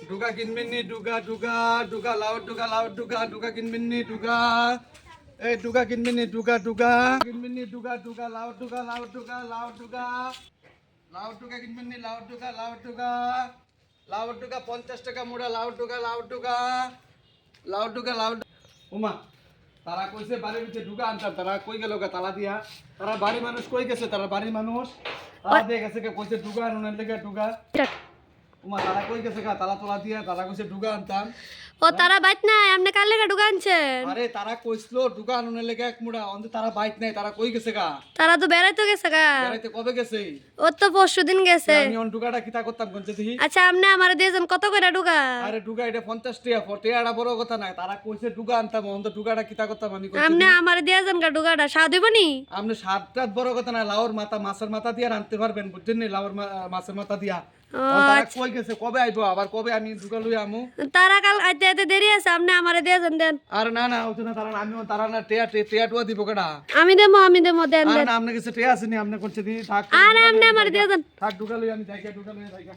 ডুগা কিনবেন নি ডুগা ডুগা ডুগা ডুগা কিনবেন নি ডুগা এই ডুগা কিনবেন নি ডুগা কিনবেন নি ডুগা লাউ ডুগা কিনবেন নি লাউ ডুগা 50 টাকা মোড়া লাউ ডুগা ওমা তারা কইছে বাড়ির ভিতরে ডুগা আনতাম তারা কই গেল গা তালা দিয়া তারা বাড়ি মানুষ কই গেছে তারা বাড়ি মানুষ তারা দিয়ে গেছে কইছে ডুগা আনুনের লেগে ডুগা ওমা তারা কই গেছে গা তালা তোলা দিয়া তারা কইছে ডুগা আনতাম ও তারা বাইত নাই আপনি কার লেগে ঢুকানছেন? আরে তারা কইছলো ডুগা আনুনের লেগে এক মুড়া অন্তে তারা বাইক নাই তারা কই গেছে গা তারা তো বেড়াইতে গেছে গা। বেড়াইতে কবে গেছে ও তো পরশুদিন গেছে। আমি অন ডুগাটা কিতা করতাম কোনছে দেখি আচ্ছা আপনি আমারে দিয়েছেন কত করে ঢুকা? আরে ডুগা এটা 50 টাকা ফটেয়াটা বড় কথা না তারা কইছে ডুগা আনতাম অন তো ডুগাটা কিতা করতাম আমি কইছি আপনি আমারে দিয়েছেন গা ঢুকাটা স্বাদ হইবনি? আপনি সাতটাত বড় কথা না লাউর মাথা মাছের মাথা দিয়ে রাঁধতে পারবেন বুঝছেন নি লাউর মাছের মাথা দিয়া তারা কই গেছে কবে আইবো আবার কবে আমি ডুগা লই আমু তারা কাল আইতে আইতে দেরি আছে আপনি আমারে দিয়েছেন দেন। আরে না না ওতো না তারা আমি তারা না টেয়া টুয়া দিব কেডা আমি দেবো দেন আরে দেন। না আপনি কাছে টেয়া আছে নি আপনি কোনছে দি থাক আরে আপনি আমারে দিয়েছেন। থাক ডুগা লই আমি যাইগা ডুগা লই যাইগা